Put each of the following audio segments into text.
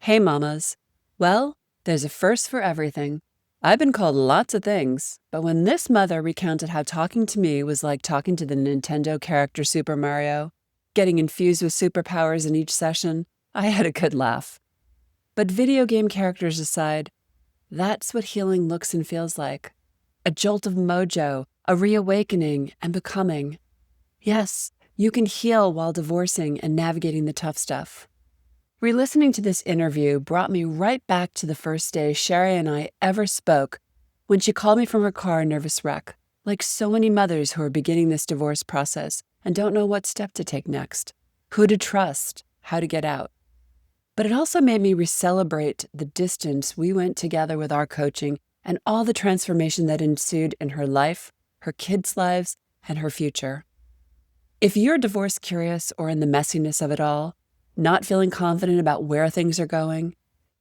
Hey, mamas. Well, there's a first for everything. I've been called lots of things, but when this mother recounted how talking to me was like talking to the Nintendo character Super Mario, getting infused with superpowers in each session, I had a good laugh. But video game characters aside, that's what healing looks and feels like. A jolt of mojo, a reawakening, and becoming. Yes, you can heal while divorcing and navigating the tough stuff. Re-listening to this interview brought me right back to the first day Shari and I ever spoke when she called me from her car a nervous wreck, like so many mothers who are beginning this divorce process and don't know what step to take next, who to trust, how to get out. But it also made me re-celebrate the distance we went together with our coaching and all the transformation that ensued in her life, her kids' lives, and her future. If you're divorce curious or in the messiness of it all, not feeling confident about where things are going,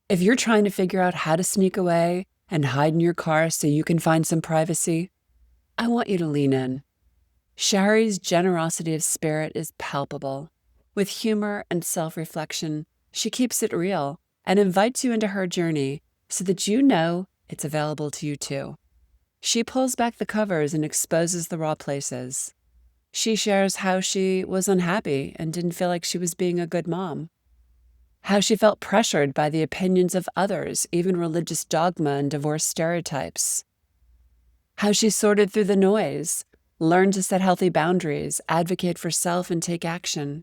if you're trying to figure out how to sneak away and hide in your car so you can find some privacy, I want you to lean in. Shari's generosity of spirit is palpable. With humor and self-reflection, she keeps it real and invites you into her journey so that you know it's available to you too. She pulls back the covers and exposes the raw places. She shares how she was unhappy and didn't feel like she was being a good mom. How she felt pressured by the opinions of others, even religious dogma and divorce stereotypes. How she sorted through the noise, learned to set healthy boundaries, advocate for self, and take action.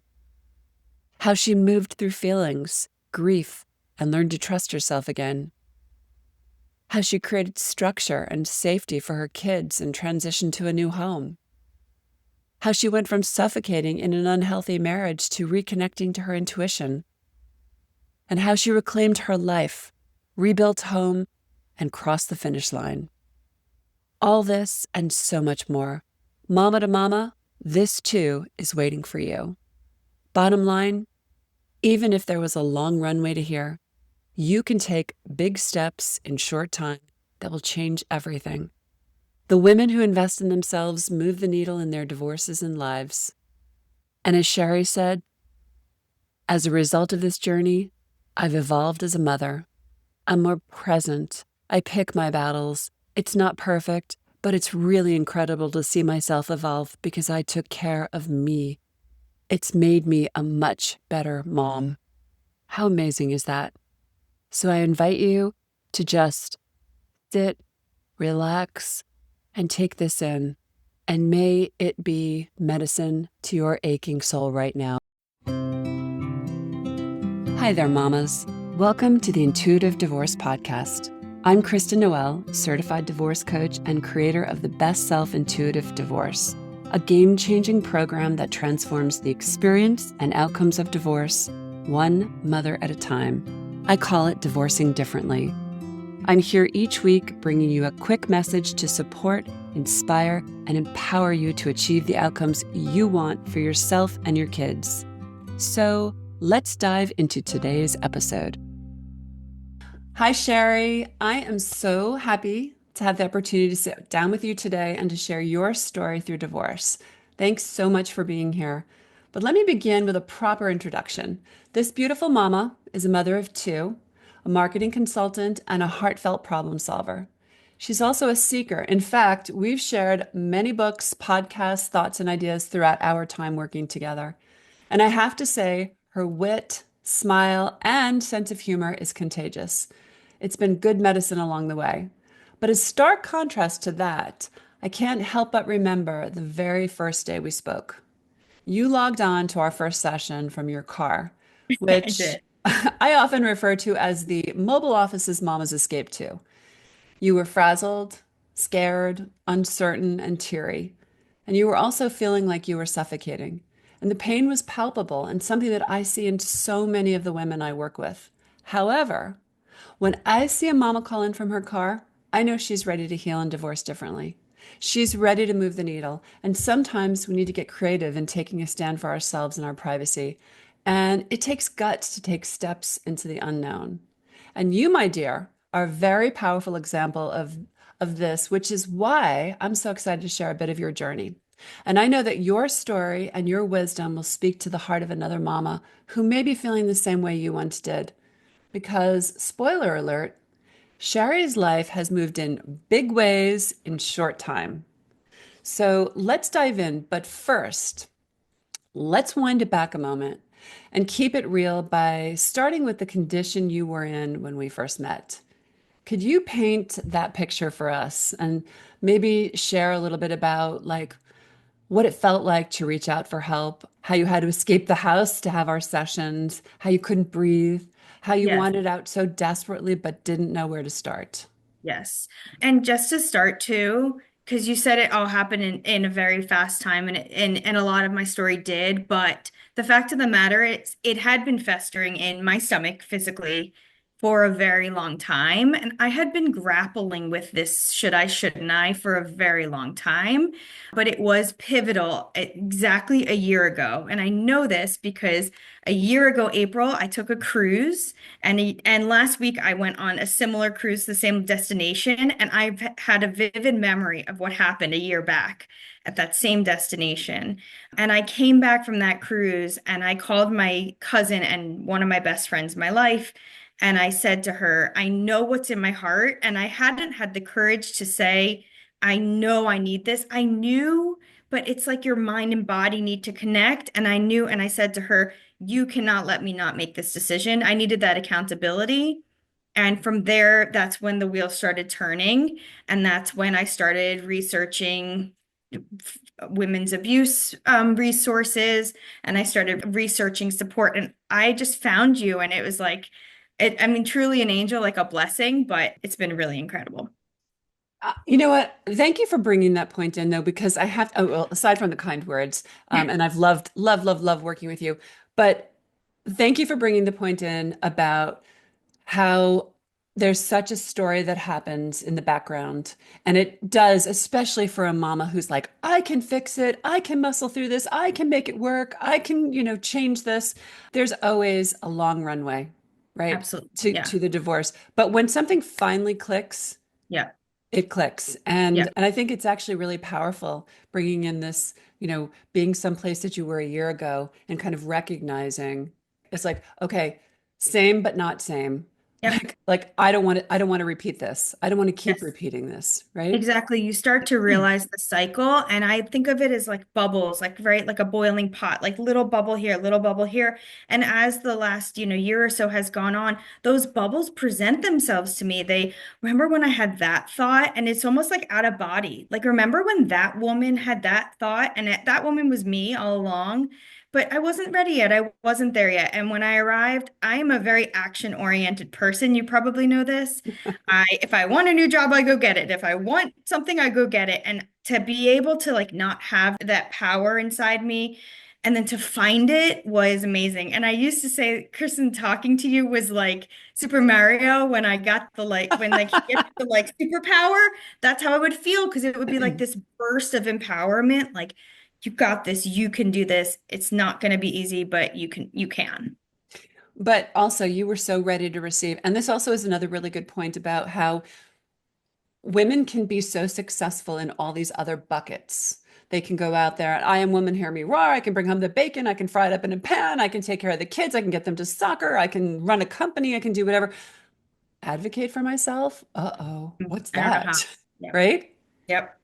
How she moved through feelings, grief, and learned to trust herself again. How she created structure and safety for her kids and transitioned to a new home. How she went from suffocating in an unhealthy marriage to reconnecting to her intuition. And how she reclaimed her life, rebuilt home, and crossed the finish line. All this and so much more. Mama to mama, this too is waiting for you. Bottom line, even if there was a long runway to here, you can take big steps in short time that will change everything. The women who invest in themselves move the needle in their divorces and lives. And as Shari said, as a result of this journey, I've evolved as a mother. I'm more present. I pick my battles. It's not perfect, but it's really incredible to see myself evolve because I took care of me. It's made me a much better mom. How amazing is that? So I invite you to just sit, relax, and take this in, and may it be medicine to your aching soul right now. Hi there, mamas. Welcome to the Intuitive Divorce Podcast. I'm Kristen Noel, certified divorce coach and creator of the Best Self Intuitive Divorce, a game-changing program that transforms the experience and outcomes of divorce, one mother at a time. I call it Divorcing Differently. I'm here each week bringing you a quick message to support, inspire, and empower you to achieve the outcomes you want for yourself and your kids. So let's dive into today's episode. Hi, Shari. I am so happy to have the opportunity to sit down with you today and to share your story through divorce. Thanks so much for being here. But let me begin with a proper introduction. This beautiful mama is a mother of two, a marketing consultant, and a heartfelt problem solver. She's also a seeker. In fact, we've shared many books, podcasts, thoughts, and ideas throughout our time working together. And I have to say, her wit, smile, and sense of humor is contagious. It's been good medicine along the way. But a stark contrast to that, I can't help but remember the very first day we spoke. You logged on to our first session from your car, I which did. I often refer to as the mobile office's mama's escape to. You were frazzled, scared, uncertain, and teary. And you were also feeling like you were suffocating. And the pain was palpable and something that I see in so many of the women I work with. However, when I see a mama call in from her car, I know she's ready to heal and divorce differently. She's ready to move the needle. And sometimes we need to get creative in taking a stand for ourselves and our privacy. And it takes guts to take steps into the unknown. And you, my dear, are a very powerful example of this, which is why I'm so excited to share a bit of your journey. And I know that your story and your wisdom will speak to the heart of another mama who may be feeling the same way you once did. because, spoiler alert, Shari's life has moved in big ways in short time. So let's dive in. But first, let's wind it back a moment and keep it real by starting with the condition you were in when we first met. Could you paint that picture for us and maybe share a little bit about what it felt like to reach out for help, how you had to escape the house to have our sessions, how you couldn't breathe, how you Yes. wanted out so desperately but didn't know where to start? Yes. And just to start too, because you said it all happened in a very fast time and a lot of my story did, but the fact of the matter is it had been festering in my stomach physically for a very long time. And I had been grappling with this should I, shouldn't I for a very long time. But it was pivotal exactly a year ago. And I know this because a year ago, April, I took a cruise. And last week I went on a similar cruise to the same destination, and I've had a vivid memory of what happened a year back at that same destination. And I came back from that cruise and I called my cousin and one of my best friends in my life. And I said to her, I know what's in my heart. And I hadn't had the courage to say, I know I need this. I knew, but it's like your mind and body need to connect. And I knew, and I said to her, you cannot let me not make this decision. I needed that accountability. And from there, that's when the wheel started turning. And that's when I started researching women's abuse resources and I started researching support. And I just found you. And it was like, I mean, truly an angel, like a blessing, but it's been really incredible. You know what? Thank you for bringing that point in, though, because I have, oh, well, aside from the kind words, and I've loved working with you, but thank you for bringing the point in about how there's such a story that happens in the background. And it does, especially for a mama who's like, I can fix it. I can muscle through this. I can make it work. I can, change this. There's always a long runway, right? Absolutely. To Yeah. the divorce. But when something finally clicks, Yeah. it clicks. And Yeah. and I think it's actually really powerful bringing in this, being someplace that you were a year ago and kind of recognizing it's like, okay, same but not same. Yep. Like I don't want to repeat this. I don't want to keep Yes. repeating this, right? Exactly. You start to realize the cycle, and I think of it as like bubbles, like right, like a boiling pot, like little bubble here, little bubble here. And as the last, year or so has gone on, those bubbles present themselves to me. They remember when I had that thought, and it's almost like out of body. Like remember when that woman had that thought, and that woman was me all along. But I wasn't ready yet. I wasn't there yet. And when I arrived, I am a very action-oriented person. You probably know this. If I want a new job, I go get it. If I want something, I go get it. And to be able to like not have that power inside me and then to find it was amazing. And I used to say, Kristen, talking to you was like Super Mario when I got the like when like he gets the like superpower. That's how I would feel because it would be like this burst of empowerment. Like you got this, you can do this. It's not going to be easy, but you can. But also you were so ready to receive. And this also is another really good point about how women can be so successful in all these other buckets. They can go out there and I am woman, hear me roar. I can bring home the bacon. I can fry it up in a pan. I can take care of the kids. I can get them to soccer. I can run a company. I can do whatever. Advocate for myself. Uh-oh, what's I don't know how. that? Yep. Right? Yep.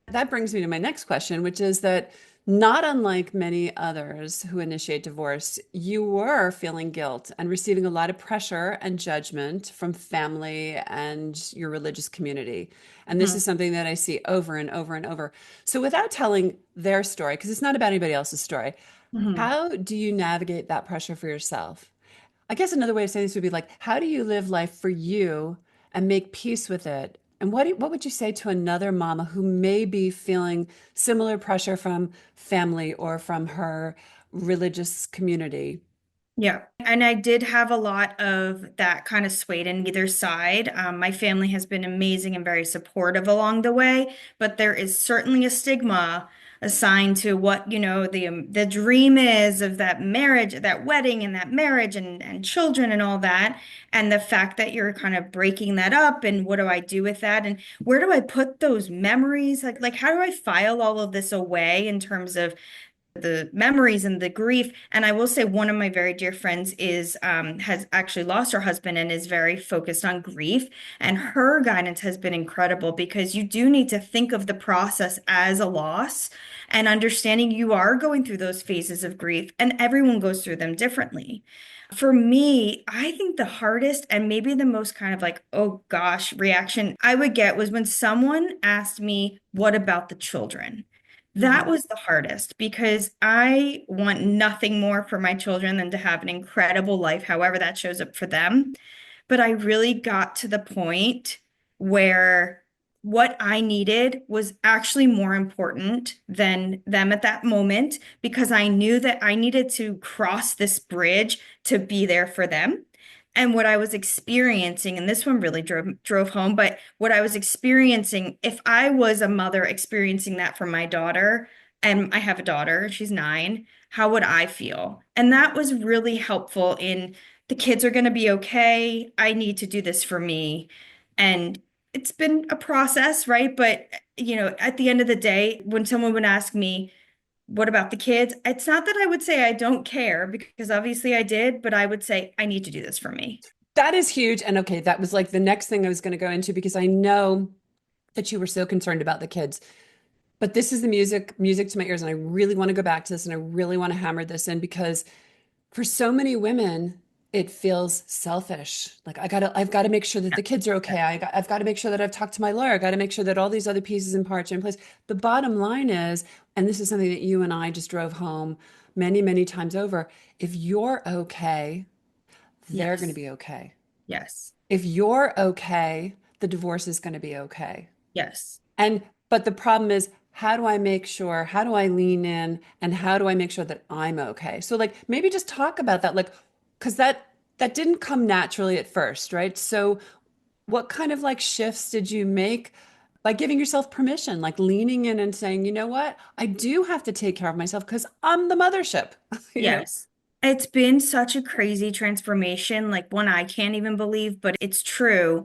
That brings me to my next question, which is that not unlike many others who initiate divorce, you were feeling guilt and receiving a lot of pressure and judgment from family and your religious community. And this Mhm. is something that I see over and over and over. So, without telling their story, because it's not about anybody else's story, Mhm. how do you navigate that pressure for yourself? I guess another way of saying this would be like, how do you live life for you and make peace with it? And what would you say to another mama who may be feeling similar pressure from family or from her religious community? Yeah. And I did have a lot of that kind of swayed in either side. My family has been amazing and very supportive along the way, but there is certainly a stigma assigned to what, the dream is of that marriage, that wedding and that marriage and children and all that. And the fact that you're kind of breaking that up and what do I do with that? And where do I put those memories? Like how do I file all of this away in terms of the memories and the grief. And I will say one of my very dear friends is has actually lost her husband and is very focused on grief. And her guidance has been incredible because you do need to think of the process as a loss and understanding you are going through those phases of grief and everyone goes through them differently. For me, I think the hardest and maybe the most kind of like, oh gosh, reaction I would get was when someone asked me, what about the children? That Mhm. was the hardest because I want nothing more for my children than to have an incredible life, however that shows up for them. But I really got to the point where what I needed was actually more important than them at that moment because I knew that I needed to cross this bridge to be there for them. And what I was experiencing, and this one really drove home, but what I was experiencing, if I was a mother experiencing that for my daughter, and I have a daughter, she's 9, how would I feel? And that was really helpful in the kids are going to be okay. I need to do this for me. And it's been a process, right? But, at the end of the day, when someone would ask me, what about the kids? It's not that I would say I don't care because obviously I did, but I would say I need to do this for me. That is huge. And okay, that was like the next thing I was going to go into because I know that you were so concerned about the kids. But this is the music to my ears. And I really want to go back to this and I really want to hammer this in because for so many women, it feels selfish. Like I've got to make sure that the kids are okay. I've got to make sure that I've talked to my lawyer. I got to make sure that all these other pieces and parts are in place. The bottom line is, and this is something that you and I just drove home many, many times over. If you're okay, they're going to Yes. be okay. Yes. If you're okay, the divorce is going to be okay. Yes. And but the problem is, how do I make sure, how do I lean in and how do I make sure that I'm okay? So like maybe just talk about that, like, because that didn't come naturally at first, right? So what kind of like shifts did you make by giving yourself permission, like leaning in and saying, you know what, I do have to take care of myself because I'm the mothership, you know? Yes. It's been such a crazy transformation, like one I can't even believe, but it's true.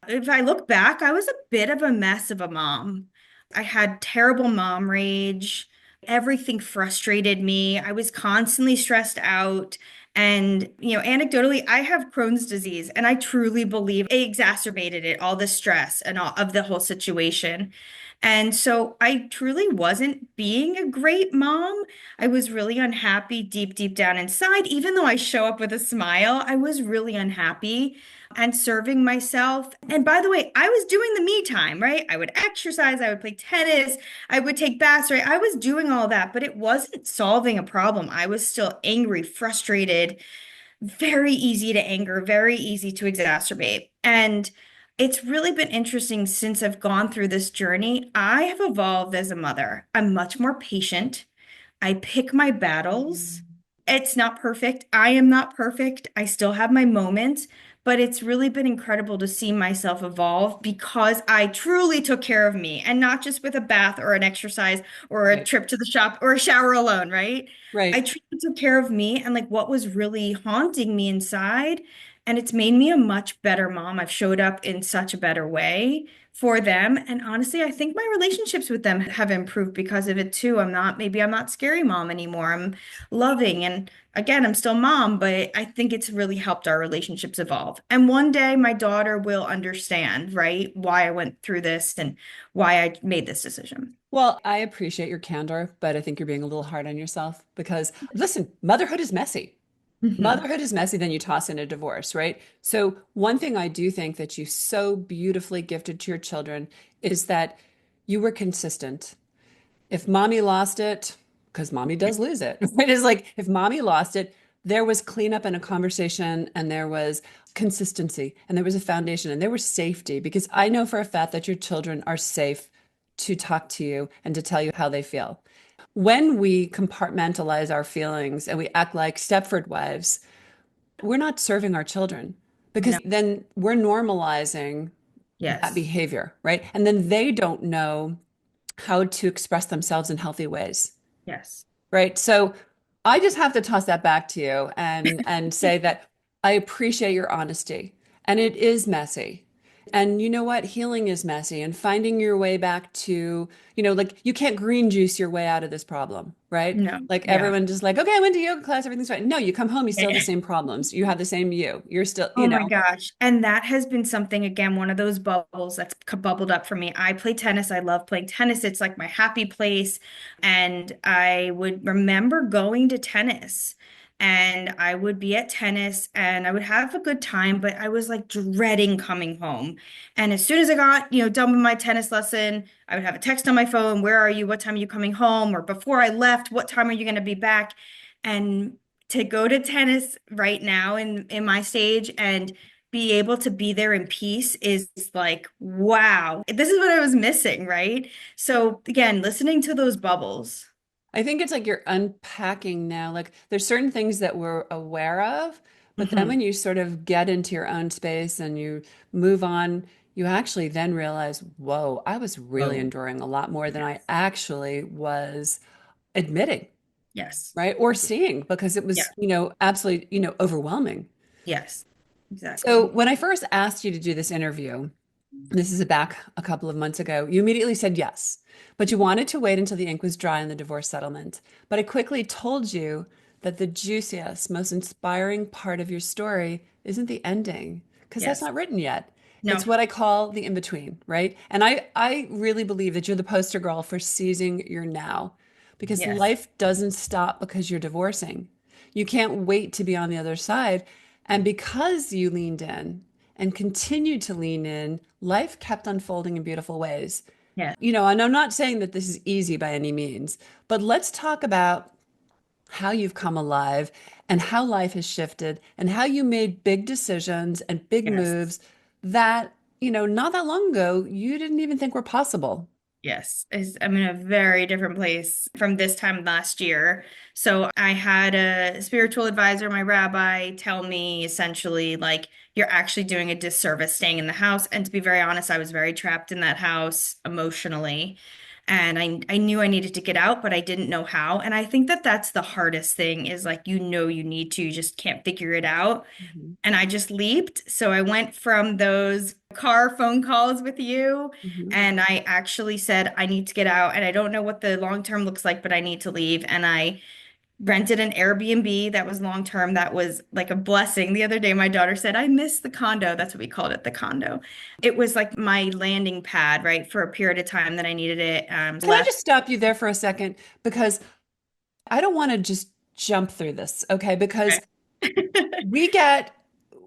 If I look back, I was a bit of a mess of a mom. I had terrible mom rage. Everything frustrated me. I was constantly stressed out. And, anecdotally, I have Crohn's disease, and I truly believe it exacerbated it, all the stress and all of the whole situation. And so I truly wasn't being a great mom. I was really unhappy deep, deep down inside. Even though I show up with a smile, I was really unhappy and serving myself. And by the way, I was doing the me time, right? I would exercise, I would play tennis, I would take baths, right? I was doing all that, but it wasn't solving a problem. I was still angry, frustrated, very easy to anger, very easy to exacerbate. And it's really been interesting since I've gone through this journey. I have evolved as a mother. I'm much more patient. I pick my battles. It's not perfect. I am not perfect. I still have my moments, but it's really been incredible to see myself evolve because I truly took care of me and not just with a bath or an exercise or a Right. trip to the shop or a shower alone, right? I Right. truly took care of me and like what was really haunting me inside. And it's made me a much better mom. I've showed up in such a better way for them. And honestly, I think my relationships with them have improved because of it too. Maybe I'm not scary mom anymore. I'm loving. And again, I'm still mom, but I think it's really helped our relationships evolve. And one day my daughter will understand, right, why I went through this and why I made this decision. Well, I appreciate your candor, but I think you're being a little hard on yourself because listen, motherhood is messy. Hmm. Motherhood is messy, then you toss in a divorce, right? So, one thing I do think that you so beautifully gifted to your children is that you were consistent. If mommy lost it, because mommy does lose it, right? It's like if mommy lost it, there was cleanup and a conversation, and there was consistency, and there was a foundation, and there was safety. Because I know for a fact that your children are safe to talk to you and to tell you how they feel. When we compartmentalize our feelings and we act like Stepford wives, we're not serving our children because No. then we're normalizing that Yes. behavior, right? And then they don't know how to express themselves in healthy ways, Yes. right? So I just have to toss that back to you and say that I appreciate your honesty. And it is messy. And you know what? Healing is messy and finding your way back to, like you can't green juice your way out of this problem, right? No, Like yeah. everyone just like, okay, I went to yoga class, everything's fine. No, you come home, you still have the same problems. You have the same you. You're still, Oh my gosh. And that has been something, again, one of those bubbles that's bubbled up for me. I play tennis. I love playing tennis. It's like my happy place. And I would remember going to tennis and I would be at tennis and I would have a good time, but I was like dreading coming home. And as soon as I got, done with my tennis lesson, I would have a text on my phone, where are you? What time are you coming home? Or before I left, what time are you going to be back? And to go to tennis right now in my stage and be able to be there in peace is like, wow, this is what I was missing, right? So again, listening to those bubbles. I think it's like you're unpacking now. Like there's certain things that we're aware of, but then Hmm. when you sort of get into your own space and you move on, you actually then realize, whoa, I was really Oh, enduring a lot more than I yes. actually was admitting, Yes. right? Or seeing because it Yeah. was, absolutely, overwhelming. Yes. So Exactly. when I first asked you to do this interview, this is back a couple of months ago. You immediately said yes, but you wanted to wait until the ink was dry on the divorce settlement. But I quickly told you that the juiciest, most inspiring part of your story isn't the ending, because that's Yes. not written yet. It's No. what I call the in between, right? And I really believe that you're the poster girl for seizing your now, because Yes. life doesn't stop because you're divorcing. You can't wait to be on the other side. And because you leaned in and continued to lean in, life kept unfolding in beautiful ways. Yes. And I'm not saying that this is easy by any means, but let's talk about how you've come alive and how life has shifted and how you made big decisions and big Yes. moves that, not that long ago, you didn't even think were possible. Yes, I'm in a very different place from this time last year. So I had a spiritual advisor, my rabbi, tell me essentially like you're actually doing a disservice staying in the house. And to be very honest, I was very trapped in that house emotionally. And I knew I needed to get out, but I didn't know how. And I think that that's the hardest thing is like, you need to, you just can't figure it out. Mhm. And I just leaped. So I went from those car phone calls with you, Mhm. and I actually said, I need to get out. And I don't know what the long term looks like, but I need to leave. And I rented an Airbnb that was long term. That was like a blessing. The other day, my daughter said, I miss the condo. That's what we called it, the condo. It was like my landing pad, right, for a period of time that I needed it. Can I Left. just stop you there for a second? Because I don't want to just jump through this, okay? Because Okay. we get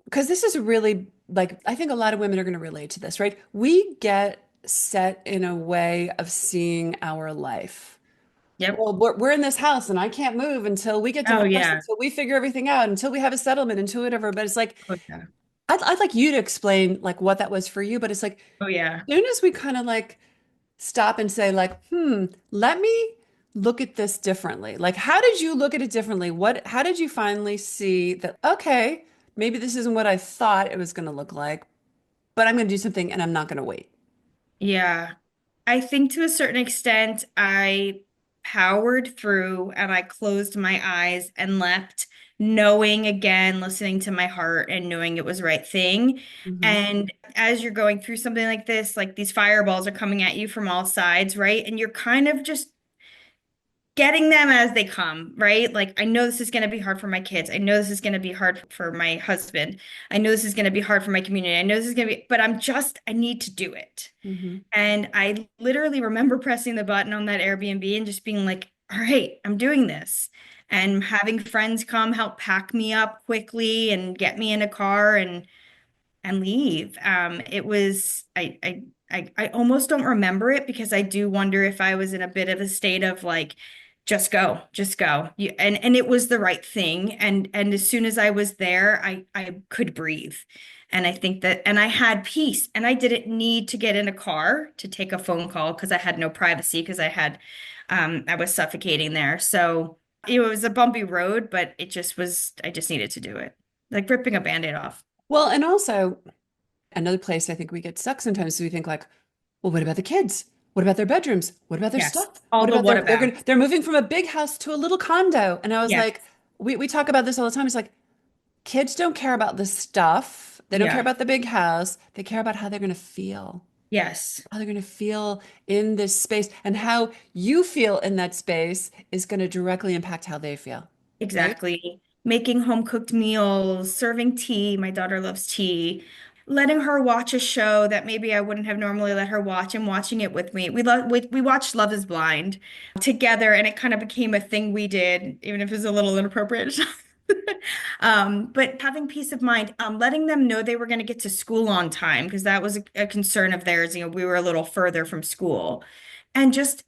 because this is really like I think a lot of women are going to relate to this, right? We get set in a way of seeing our life. Yep. Well, we're in this house and I can't move until we get Oh, divorced, yeah. until we figure everything out, until we have a settlement, until whatever. But it's like Oh, yeah. I'd like you to explain like what that was for you. But it's like Oh, yeah. as soon as we kind of like stop and say like, let me look at this differently. Like, how did you look at it differently? How did you finally see that, okay, maybe this isn't what I thought it was going to look like, but I'm going to do something and I'm not going to wait. Yeah. I think to a certain extent, I powered through and I closed my eyes and left, knowing again, listening to my heart and knowing it was the right thing. Hmm. And as you're going through something like this, like these fireballs are coming at you from all sides, right? And you're kind of just getting them as they come, right? Like, I know this is going to be hard for my kids. I know this is going to be hard for my husband. I know this is going to be hard for my community. I know this is going to be, but I need to do it. Hmm. And I literally remember pressing the button on that Airbnb and just being like, all right, I'm doing this. And having friends come help pack me up quickly and get me in a car and leave. It was I almost don't remember it because I do wonder if I was in a bit of a state of like, just go, just go. And it was the right thing. And as soon as I was there, I could breathe. And I think that and I had peace and I didn't need to get in a car to take a phone call because I had no privacy because I was suffocating there. So it was a bumpy road, but I just needed to do it. Like ripping a band-aid off. Well, and also another place I think we get stuck sometimes is we think like, well, what about the kids? What about their bedrooms? What about their Yes. stuff? All What the about what about. they're moving from a big house to a little condo. And I was Yes. like, we talk about this all the time. It's like kids don't care about the stuff. They don't care Yeah. about the big house. They care about how they're going to feel, Yes. how they're going to feel in this space, and how you feel in that space is going to directly impact how they feel, right? Exactly. Making home cooked meals, serving tea. My daughter loves tea. Letting her watch a show that maybe I wouldn't have normally let her watch and watching it with me. We watched Love is Blind together and it kind of became a thing we did, even if it was a little inappropriate. But having peace of mind, letting them know they were going to get to school on time because that was a concern of theirs. We were a little further from school. And just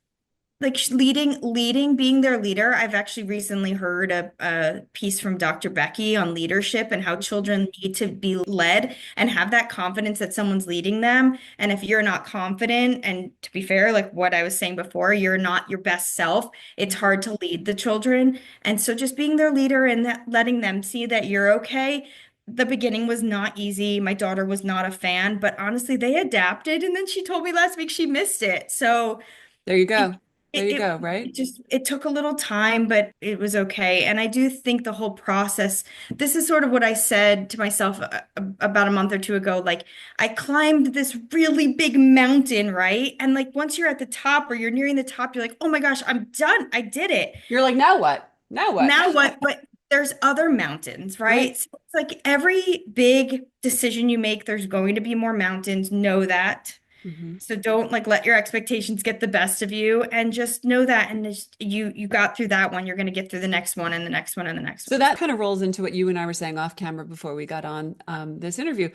like leading, being their leader. I've actually recently heard a piece from Dr. Becky on leadership and how children need to be led and have that confidence that someone's leading them. And if you're not confident, and to be fair, like what I was saying before, you're not your best self, it's hard to lead the children. And so just being their leader and letting them see that you're okay. The beginning was not easy. My daughter was not a fan, but honestly, they adapted. And then she told me last week she missed it. So There you it go. There it you it go, right? it just it took a little time, but it was okay. And I do think the whole process, this is sort of what I said to myself about a month or two ago. Like I climbed this really big mountain, right? And like once you're at the top or you're nearing the top, you're like, oh my gosh, I'm done. I did it. You're like, now what? Now what? Now what? But there's other mountains, Right? right? So it's like every big decision you make, there's going to be more mountains. Know that. Hmm. So don't like let your expectations get the best of you and just know that and just, you got through that one, you're going to get through the next one and the next one and the next So one. that kind of rolls into what you and I were saying off camera before we got on this interview.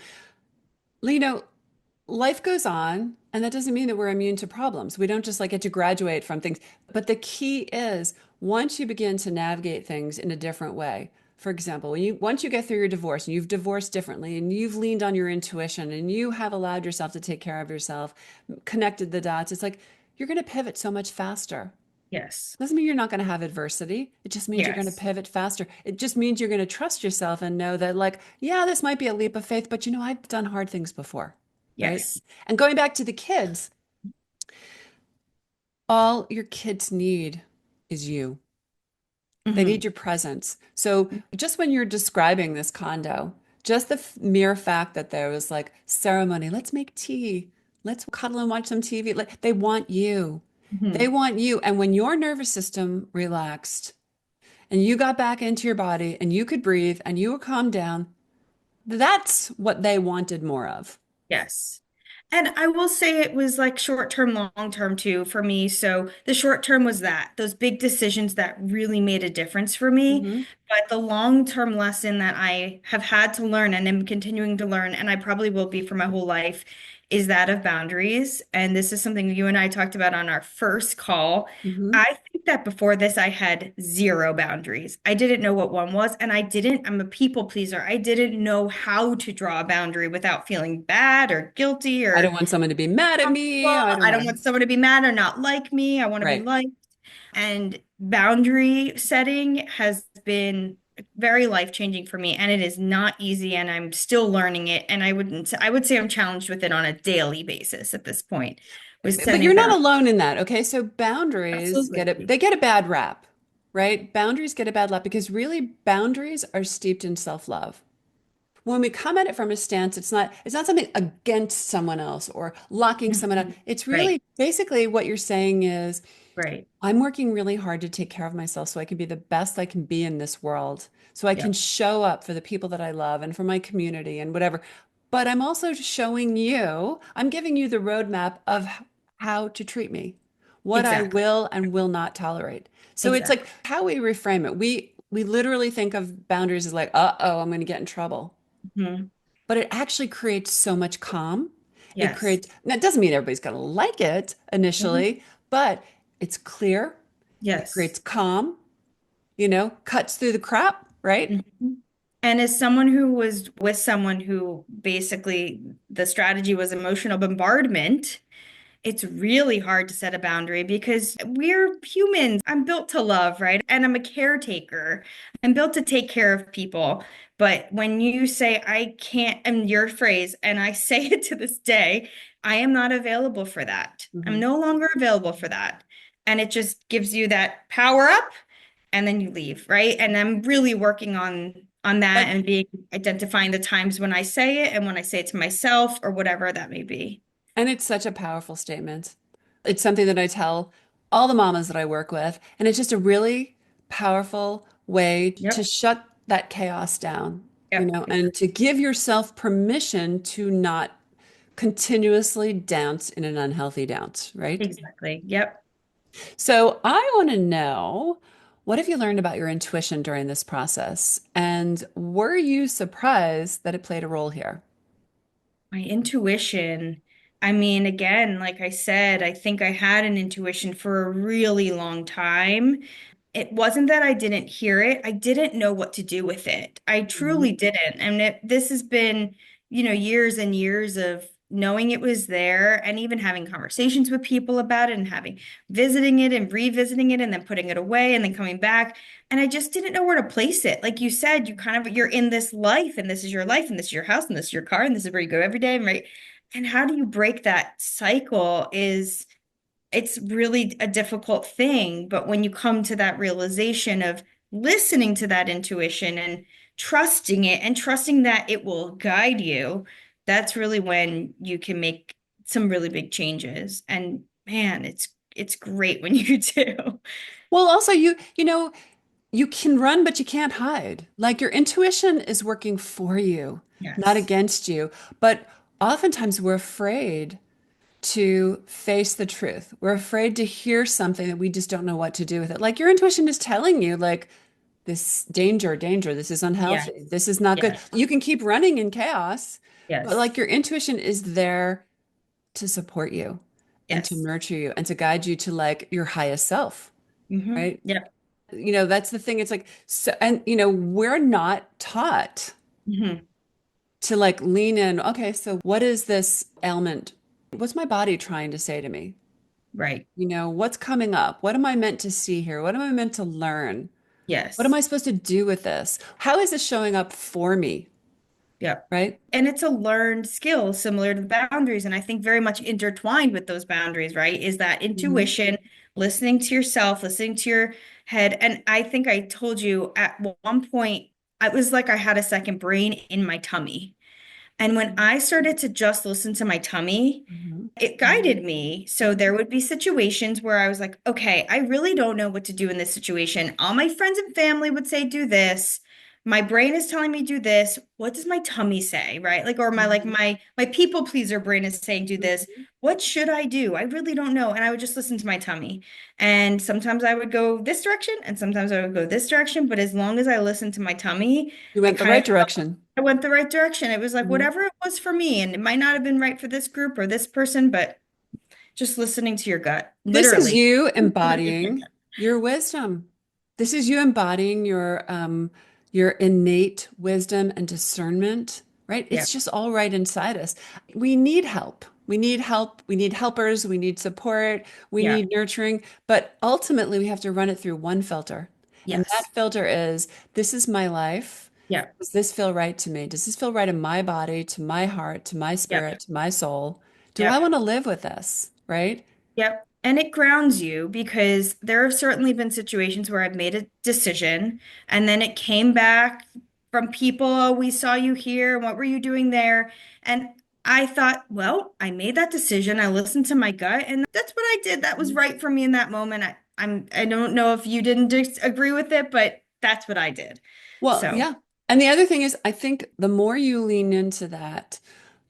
You life goes on, and that doesn't mean that we're immune to problems. We don't just like get to graduate from things. But the key is once you begin to navigate things in a different way. For example, once you get through your divorce and you've divorced differently and you've leaned on your intuition and you have allowed yourself to take care of yourself, connected the dots, it's like you're going to pivot so much faster. Yes. Doesn't mean you're not going to have adversity. It just means you're going to Yes. pivot faster. It just means you're going to trust yourself and know that, like, yeah, this might be a leap of faith, but I've done hard things before, right? Yes. And going back to the kids, all your kids need is you. They need Hmm. your presence. So just when you're describing this condo, just the mere fact that there was like ceremony, let's make tea, let's cuddle and watch some TV. Like, they want you. They Hmm. want you. And when your nervous system relaxed, and you got back into your body and you could breathe and you were calmed down, that's what they wanted more of. Yes. And I will say it was like short term, long term too for me. So the short term was that those big decisions that really made a difference for me. Hmm. But the long term lesson that I have had to learn and am continuing to learn, and I probably will be for my whole life, is that of boundaries. And this is something you and I talked about on our first call. Hmm. I think that before this, I had zero boundaries. I didn't know what one was, and I'm a people pleaser. I didn't know how to draw a boundary without feeling bad or guilty I don't or want someone to be mad at me. uncomfortable. I don't I don't want want someone to be mad or not like me. I want to be Right. liked. And boundary setting has been very life-changing for me, and it is not easy, and I'm still learning it. And I would say I'm challenged with it on a daily basis at this point, with But setting you're not boundaries. alone in that. Okay. So boundaries Absolutely. they get a bad rap, right? Boundaries get a bad rap because really boundaries are steeped in self-love. When we come at it from a stance, it's not something against someone else or locking someone out. Mhm. It's Right, really basically what you're saying is right. I'm working really hard to take care of myself so I can be the best I can be in this world, so I can Yep, show up for the people that I love and for my community and whatever. But I'm also showing you, I'm giving you the roadmap of how to treat me, what I exactly. will and will not tolerate. So it's like Exactly. how we reframe it. We literally think of boundaries as like, uh-oh, I'm going to get in trouble. Mhm. But it actually creates so much calm. It Yes. creates, now it doesn't mean everybody's going to like it Mhm. initially, but it's clear. It Yes. creates calm, cuts through the crap, right? Mhm. And as someone who was with someone who basically the strategy was emotional bombardment, it's really hard to set a boundary because we're humans. I'm built to love, right? And I'm a caretaker. I'm built to take care of people. But when you say, I can't, and your phrase, and I say it to this day, I am not available for that. I'm Hmm. no longer available for that. And it just gives you that power up and then you leave, right? And I'm really working on on that But and being identifying the times when I say it and when I say it to myself or whatever that may be. and it's such a powerful statement. It's something that I tell all the mamas that I work with, and it's just a really powerful way to Yep. shut that chaos down, Yep. and to give yourself permission to not continuously dance in an unhealthy dance, right? Exactly. Yep. So I want to know, what have you learned about your intuition during this process? And were you surprised that it played a role here? My intuition. I mean, again, like I said, I think I had an intuition for a really long time. It wasn't that I didn't hear it. I didn't know what to do with it. I Mhm. truly didn't. And this has been, years and years of knowing it was there and even having conversations with people about it and having visiting it and revisiting it and then putting it away and then coming back. And I just didn't know where to place it. Like you said, you're in this life and this is your life and this is your house and this is your car and this is where you go every day, right? And how do you break that cycle is it's really a difficult thing. But when you come to that realization of listening to that intuition and trusting it and trusting that it will guide you, that's really when you can make some really big changes. And man, it's great when you do. Well, also you can run, but you can't hide. Like your intuition is working for you, not Yes. against you. But oftentimes we're afraid to face the truth. We're afraid to hear something that we just don't know what to do with it. Like your intuition is telling you, like, this danger, danger, this is Yeah. unhealthy, this is not good. Yeah. You can keep running in chaos, but Yes. like your intuition is there to support you and to Yes. nurture you and to guide you to like your highest self, right? Yep. That's the thing. It's like, so, and we're not taught Hmm. to like lean in. Okay, so what is this ailment? What's my body trying to say to me? Right. What's coming up? What am I meant to see here? What am I meant to learn? What am Yes. I supposed to do with this? How is this showing up for me? Yep. Right? And it's a learned skill similar to the boundaries. And I think very much intertwined with those boundaries, right? Is that Mhm. intuition, listening to yourself, listening to your head. And I think I told you at one point, I was like I had a second brain in my tummy. And when I started to just listen to my tummy, Mhm. it guided me. So there would be situations where I was like, okay, I really don't know what to do in this situation. All my friends and family would say, do this. My brain is telling me do this. What does my tummy say? Right? Like, or my like Mhm. my people pleaser brain is saying, do this. Mhm. What should I do? I really don't know. And I would just listen to my tummy. And sometimes I would go this direction and sometimes I would go this direction. But as long as I listened to my tummy, You I went the kind right of direction. I went the right direction. It was like Mhm. whatever it was for me, and it might not have been right for this group or this person, but just listening to your gut, This is literally. you embodying your wisdom. This is you embodying your innate wisdom and discernment, right? Yeah, It's just all right inside us. We need help. We need help. We need helpers. We need support. We yeah, need nurturing. But ultimately, we have to run it through one filter. And that yes, filter is, this is my life. yeah, Does this feel right to me? Does this feel right in my body, to my heart, to my yep, spirit, to my soul? Do I yep. want to live with this, right? Yep. And it grounds you because there have certainly been situations where I've made a decision and then it came back from people, oh, we saw you here. What were you doing there? And I thought, well, I made that decision. I listened to my gut and that's what I did. That was right for me in that moment. I don't know if you didn't agree with it, but that's what I did. Well, So, yeah. And the other thing is, I think the more you lean into that,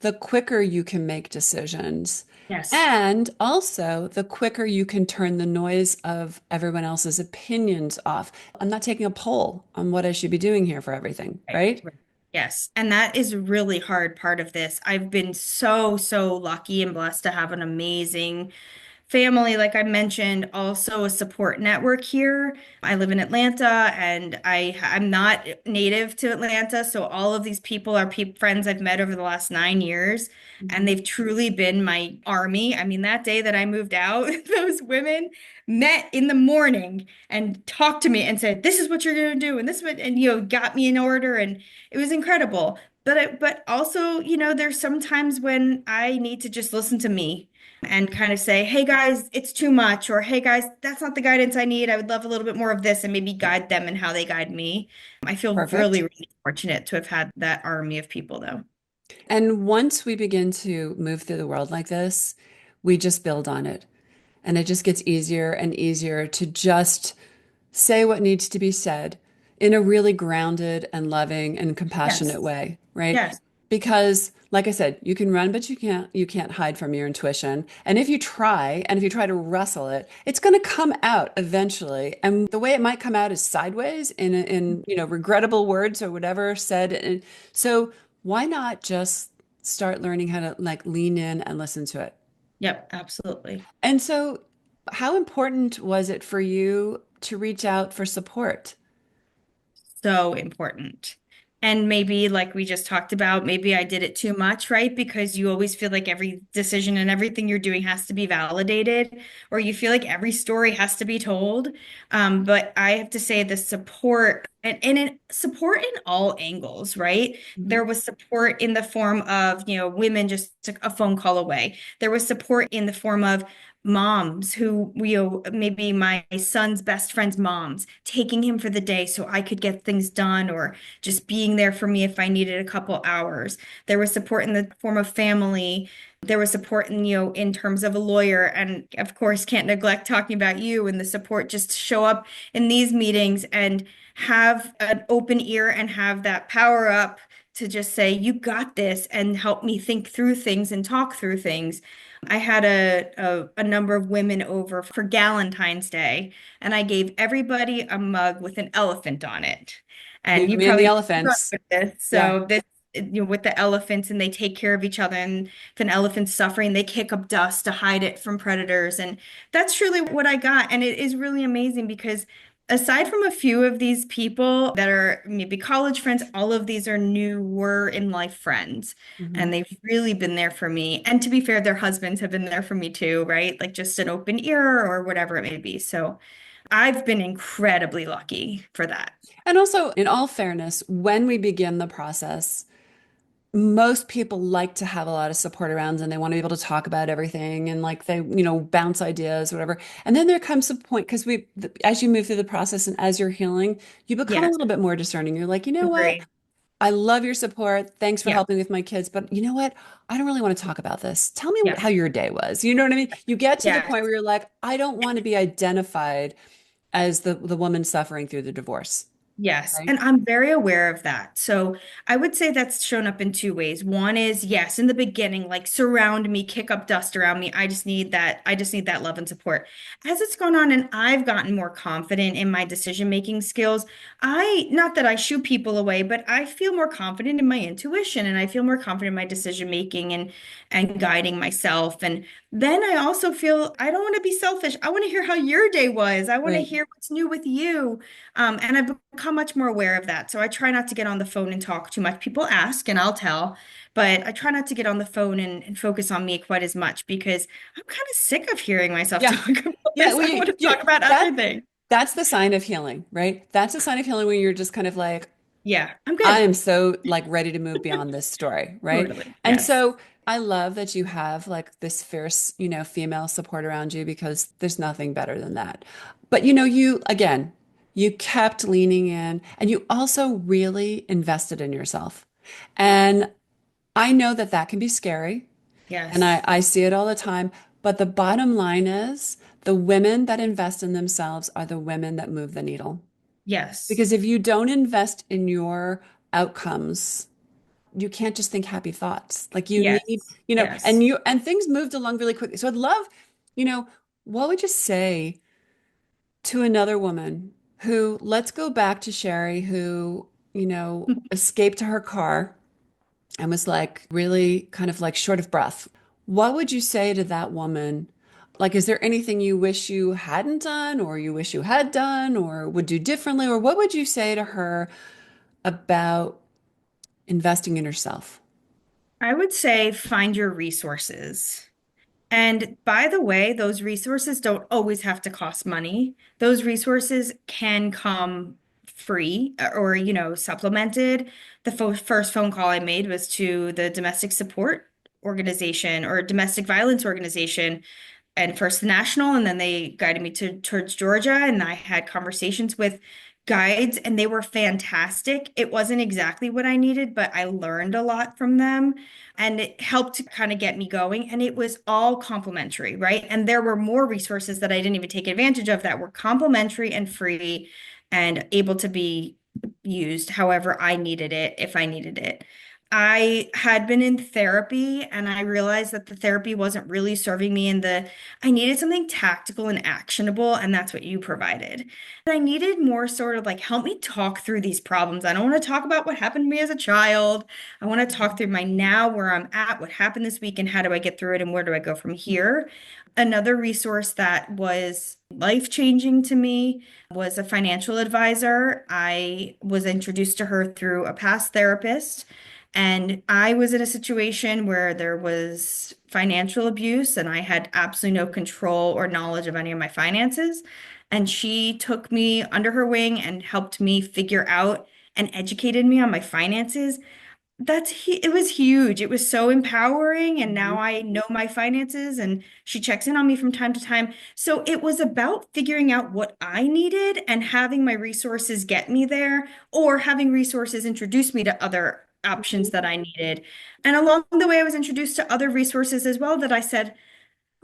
the quicker you can make decisions. yes. And also, the quicker you can turn the noise of everyone else's opinions off. I'm not taking a poll on what I should be doing here for everything, Right. right? Right. Yes. And that is a really hard part of this. I've been so lucky and blessed to have an amazing family, like I mentioned, also a support network here. I live in Atlanta and I'm not native to Atlanta, so all of these people are friends I've met over the last 9 years, and Mhm. they've truly been my army. I mean, that day that I moved out, those women met in the morning and talked to me and said, "This is what you're going to do," and this is what, and got me in order, and it was incredible. but also, there's sometimes when I need to just listen to me and kind of say, "Hey guys, it's too much," or "Hey guys, that's not the guidance I need. I would love a little bit more of this," and maybe guide them in how they guide me. I feel Perfect. really, really fortunate to have had that army of people though. And once we begin to move through the world like this, we just build on it. And it just gets easier and easier to just say what needs to be said in a really grounded and loving and compassionate Yes. way, right? Yes. Because like I said, you can run, but you can't hide from your intuition. And if you try to wrestle it, it's going to come out eventually. And the way it might come out is sideways in regrettable words or whatever said. And so why not just start learning how to like lean in and listen to it? Yep, absolutely. And so how important was it for you to reach out for support? So important. And maybe, like we just talked about, maybe I did it too much, right? Because you always feel like every decision and everything you're doing has to be validated, or you feel like every story has to be told. But I have to say the support support in all angles, right? Mhm. There was support in the form of, women just a phone call away. There was support in the form of moms who, maybe my son's best friend's moms taking him for the day so I could get things done, or just being there for me if I needed a couple hours. There was support in the form of family. There was support in terms of a lawyer. And of course, can't neglect talking about you and the support just to show up in these meetings and have an open ear and have that power up to just say, "You got this," and help me think through things and talk through things. I had a number of women over for Galentine's Day, and I gave everybody a mug with an elephant on it. And You, you me, and the probably know elephants. with this. Yeah. So this, with the elephants, and they take care of each other. And if an elephant's suffering, they kick up dust to hide it from predators. And that's truly what I got. And it is really amazing because aside from a few of these people that are maybe college friends, all of these are newer in life friends. Mhm. And they've really been there for me. And to be fair, their husbands have been there for me too, right? Like just an open ear or whatever it may be. So I've been incredibly lucky for that. And also, in all fairness, when we begin the process, most people like to have a lot of support around and they want to be able to talk about everything and like they bounce ideas, whatever. And then there comes a point because as you move through the process and as you're healing, you become a Yes, little bit more discerning. You're like, you know what? agree. I love your support. Thanks for Yeah, helping with my kids. But you know what? I don't really want to talk about this. Tell me yeah, how your day was. You know what I mean? You get to the yes. point where you're like, I don't want to be identified as the woman suffering through the divorce. Yes, Right? and I'm very aware of that. So I would say that's shown up in two ways. One is, yes, in the beginning, like surround me, kick up dust around me. I just need that. I just need that love and support. As it's gone on and I've gotten more confident in my decision-making skills, not that I shoo people away, but I feel more confident in my intuition and I feel more confident in my decision-making and guiding myself. And then I also feel I don't want to be selfish. I want to hear how your day was. I want to Right. hear what's new with you. And I've become much more aware of that. So I try not to get on the phone and talk too much. People ask and I'll tell, but I try not to get on the phone and focus on me quite as much because I'm kind of sick of hearing myself Yeah. talk about Yeah. this. Well, I want to you talk about that other things. that's the sign of healing, right? That's a sign of healing when you're just kind of like, Yeah, I'm I good. am so like ready to move beyond this story, right? Totally. And Yes. so I love that you have like this fierce female support around you because there's nothing better than that. But you again, you kept leaning in and you also really invested in yourself. And I know that that can be scary and I, Yes. I see it all the time. But the bottom line is the women that invest in themselves are the women that move the needle. Yes. Because if you don't invest in your outcomes, you can't just think happy thoughts. Like you need, Yes. you know, and Yes. you and things moved along really quickly. So I'd love, what would you say to another woman who, let's go back to Shari, who escaped to her car and was like really kind of like short of breath. What would you say to that woman? Like, is there anything you wish you hadn't done or you wish you had done or would do differently? Or what would you say to her about investing in herself? I would say find your resources. And by the way, those resources don't always have to cost money. Those resources can come free or, supplemented. The first phone call I made was to the domestic support organization or domestic violence organization and first the national, and then they guided me towards Georgia, and I had conversations with guides, and they were fantastic. It wasn't exactly what I needed, but I learned a lot from them, and it helped to kind of get me going. And it was all complimentary, right? And there were more resources that I didn't even take advantage of that were complimentary and free and able to be used however I needed it, if I needed it. I had been in therapy and I realized that the therapy wasn't really serving me I needed something tactical and actionable, and that's what you provided. I needed more sort of like help me talk through these problems. I don't want to talk about what happened to me as a child. I want to talk through my now, where I'm at, what happened this week, and how do I get through it, and where do I go from here. Another resource that was life-changing to me was a financial advisor. I was introduced to her through a past therapist. And I was in a situation where there was financial abuse and I had absolutely no control or knowledge of any of my finances. And she took me under her wing and helped me figure out and educated me on my finances. It was huge. It was so empowering. And now Mhm. I know my finances and she checks in on me from time to time. So it was about figuring out what I needed and having my resources get me there, or having resources introduce me to other options Mhm. that I needed. And along the way, I was introduced to other resources as well that I said,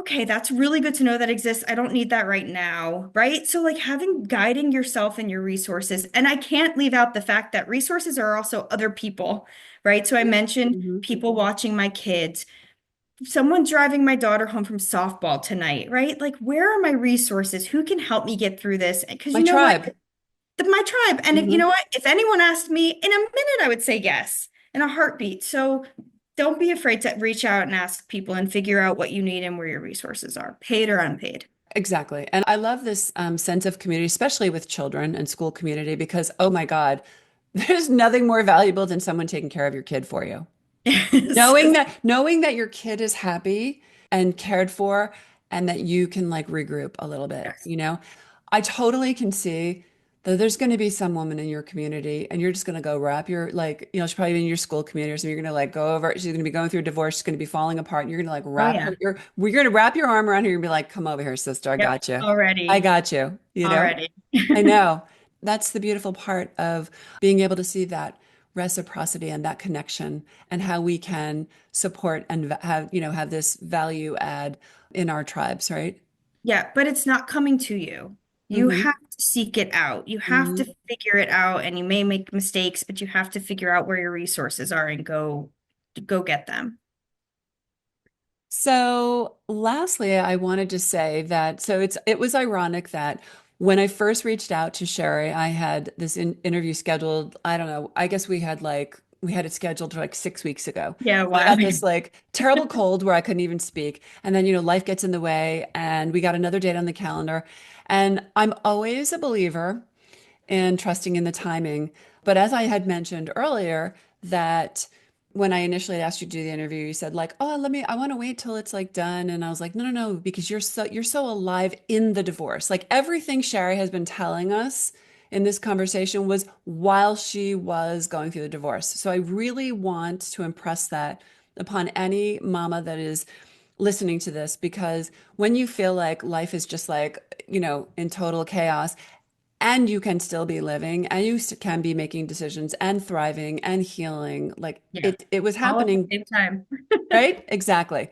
okay, that's really good to know that exists. I don't need that right now, right? So like having guiding yourself and your resources. And I can't leave out the fact that resources are also other people, right? So I mentioned Mhm. people watching my kids, someone driving my daughter home from softball tonight, right? Like where are my resources? Who can help me get through this? Because My you know what? tribe. My tribe. And you Mhm. know what? If anyone asked me in a minute, I would say yes in a heartbeat. So don't be afraid to reach out and ask people and figure out what you need and where your resources are, paid or unpaid. Exactly. And I love this sense of community, especially with children and school community, because oh my God, there's nothing more valuable than someone taking care of your kid for you. Yes. Knowing that your kid is happy and cared for and that you can like regroup a little bit, Yes. you know? I totally can see that there's going to be some woman in your community and you're just going to go wrap your like, she's probably in your school community or something. You're going to like go over, she's going to be going through a divorce, she's going to be falling apart. And you're going to like Oh wrap her, yeah. we're going to wrap your arm around her and be like, come over here, sister. I Yep. got you. I Already. got you, you know? Already. I know. That's the beautiful part of being able to see that reciprocity and that connection and how we can support and have this value add in our tribes, right? Yeah, but it's not coming to you. You Hmm. have to seek it out. You have to Hmm. figure it out, and you may make mistakes, but you have to figure out where your resources are and go get them. So, lastly, I wanted to say that it was ironic that when I first reached out to Sherry, I had this interview scheduled. I don't know. I guess we had it scheduled for like 6 weeks ago. Yeah, I wow. got this like terrible cold where I couldn't even speak, and then life gets in the way, and we got another date on the calendar. And I'm always a believer and trusting in the timing. But as I had mentioned earlier, that when I initially asked you to do the interview, you said like, "Oh, I want to wait till it's like done." And I was like, "No, no, no, because you're so alive in the divorce. Like everything Shari has been telling us in this conversation was while she was going through the divorce. So I really want to impress that upon any mama that is listening to this because when you feel like life is just like, in total chaos and you can still be living and you can be making decisions and thriving and healing like Yeah. it was All at the happening, same time. right? Exactly.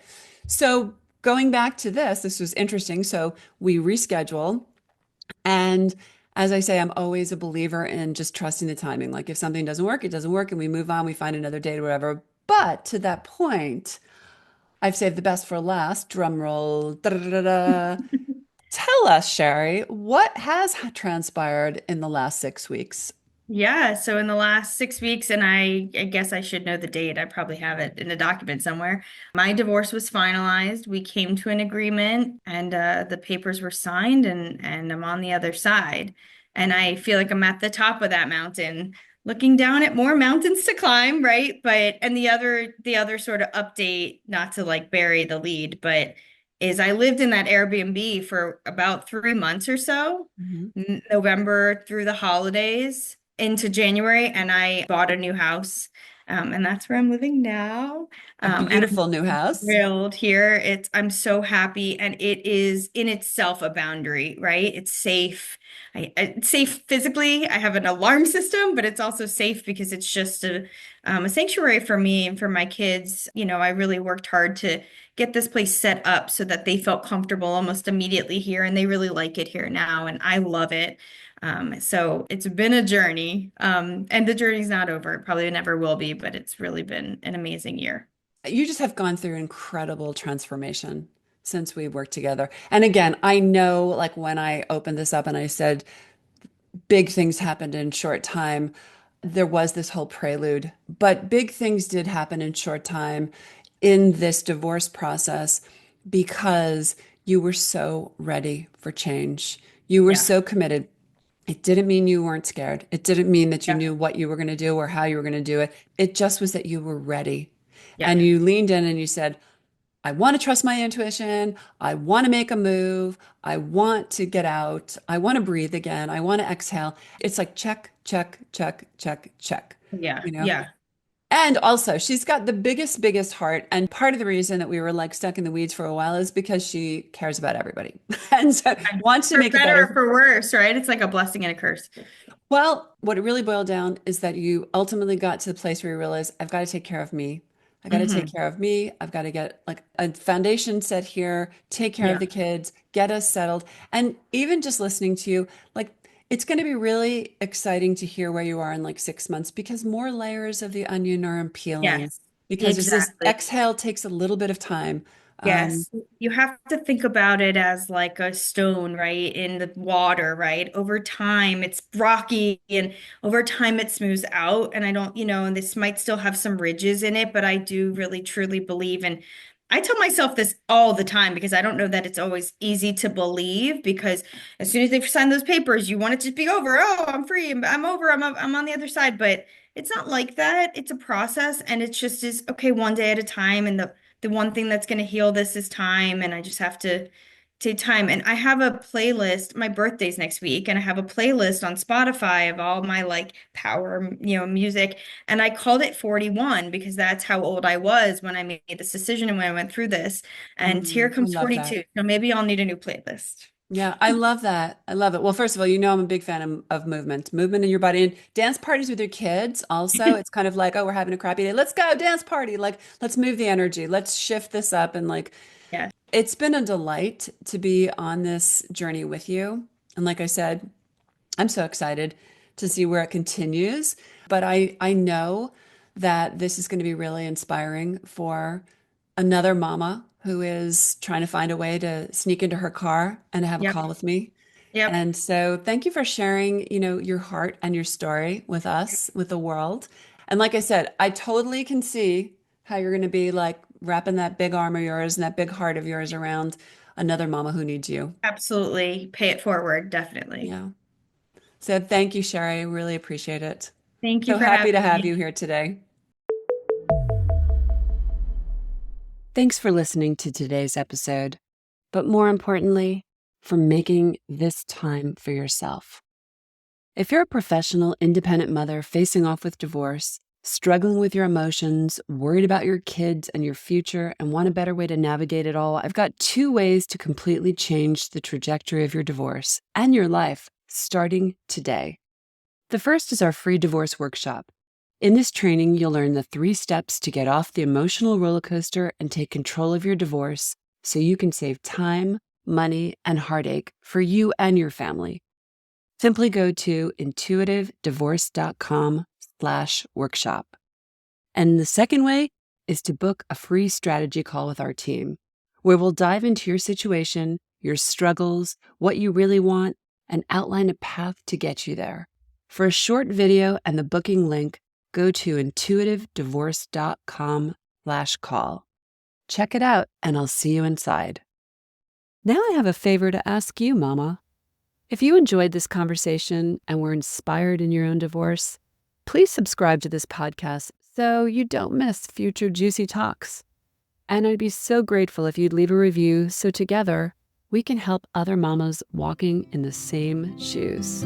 So going back to this was interesting. So we reschedule, and as I say, I'm always a believer in just trusting the timing. Like if something doesn't work, it doesn't work and we move on, we find another date or whatever. But to that point, I've saved the best for last. Drum roll. Da-da-da-da. Tell us, Sherry, what has transpired in the last 6 weeks? Yeah, so in the last 6 weeks, and I guess I should know the date. I probably have it in a document somewhere. My divorce was finalized. We came to an agreement, and the papers were signed, and I'm on the other side. And I feel like I'm at the top of that mountain, looking down at more mountains to climb, right? But and the other sort of update, not to like bury the lead, but is I lived in that Airbnb for about 3 months or so, Mhm. November through the holidays into January, and I bought a new house. And that's where I'm living now. A And I'm beautiful new house. thrilled here. I'm so happy, and it is in itself a boundary, right? It's safe. It's safe physically. I have an alarm system, but it's also safe because it's just a sanctuary for me and for my kids. I really worked hard to get this place set up so that they felt comfortable almost immediately here, and they really like it here now, and I love it. So it's been a journey, and the journey's not over. It probably never will be, but it's really been an amazing year. You just have gone through incredible transformation since we worked together. And again, I know like when I opened this up and I said big things happened in short time, there was this whole prelude, but big things did happen in short time in this divorce process because you were so ready for change. You were Yeah. so committed. It didn't mean you weren't scared. It didn't mean that you Yeah. knew what you were going to do or how you were going to do it. It just was that you were ready. Yeah. And you leaned in and you said, I want to trust my intuition. I want to make a move. I want to get out. I want to breathe again. I want to exhale. It's like check, check, check, check, check, Yeah. you know? Yeah. And also, she's got the biggest heart. And part of the reason that we were like stuck in the weeds for a while is because she cares about everybody and so wants to For make it better or better. for worse, right? It's like a blessing and a curse. Well, what it really boiled down is that you ultimately got to the place where you realize, I've got to take care of me. I got to take Hmm. care of me. I've got to get like a foundation set here, take care of Yeah. the kids, get us settled. And even just listening to you, like it's going to be really exciting to hear where you are in like 6 months because more layers of the onion are peeling. Yes. Because as this Exactly. exhale takes a little bit of time. Um, Yes, you have to think about it as like a stone, right? In the water, right? Over time, it's rocky and over time it smooths out. And I don't, and this might still have some ridges in it, but I do really truly believe. And I tell myself this all the time because I don't know that it's always easy to believe because as soon as they sign those papers, you want it to be over. Oh, I'm free. I'm over. I'm on the other side. But it's not like that. It's a process and it's just is okay, one day at a time. And the one thing that's going to heal this is time, and I just have to take time. And I have a playlist. My birthday's next week, and I have a playlist on Spotify of all my like power, music. And I called it 41 because that's how old I was when I made this decision and when I went through this. And here I comes love that. 42. So maybe I'll need a new playlist. Yeah, I love that. I love it. Well, first of all, you know I'm a big fan of movement in your body and dance parties with your kids. Also, it's kind of like, oh, we're having a crappy day. Let's go dance party. Like, let's move the energy. Let's shift this up. And like, Yeah. it's been a delight to be on this journey with you. And like I said, I'm so excited to see where it continues. But I know that this is going to be really inspiring for another mama who is trying to find a way to sneak into her car and have a Yep. call with me. Yep. And so thank you for sharing, your heart and your story with us, with the world. And like I said, I totally can see how you're going to be like wrapping that big arm of yours and that big heart of yours around another mama who needs you. Absolutely. Pay it forward. Definitely. Yeah. So thank you, Shari. I really appreciate it. Thank you So for happy to having have me. you here today. Thanks for listening to today's episode, but more importantly, for making this time for yourself. If you're a professional, independent mother facing off with divorce, struggling with your emotions, worried about your kids and your future, and want a better way to navigate it all, I've got 2 ways to completely change the trajectory of your divorce and your life starting today. The first is our free divorce workshop. In this training, you'll learn the 3 steps to get off the emotional roller coaster and take control of your divorce so you can save time, money, and heartache for you and your family. Simply go to intuitivedivorce.com/workshop. And the second way is to book a free strategy call with our team, where we'll dive into your situation, your struggles, what you really want, and outline a path to get you there. For a short video and the booking link, go to intuitivedivorce.com/call. Check it out, and I'll see you inside. Now I have a favor to ask you, Mama. If you enjoyed this conversation and were inspired in your own divorce, please subscribe to this podcast so you don't miss future juicy talks. And I'd be so grateful if you'd leave a review so together we can help other mamas walking in the same shoes.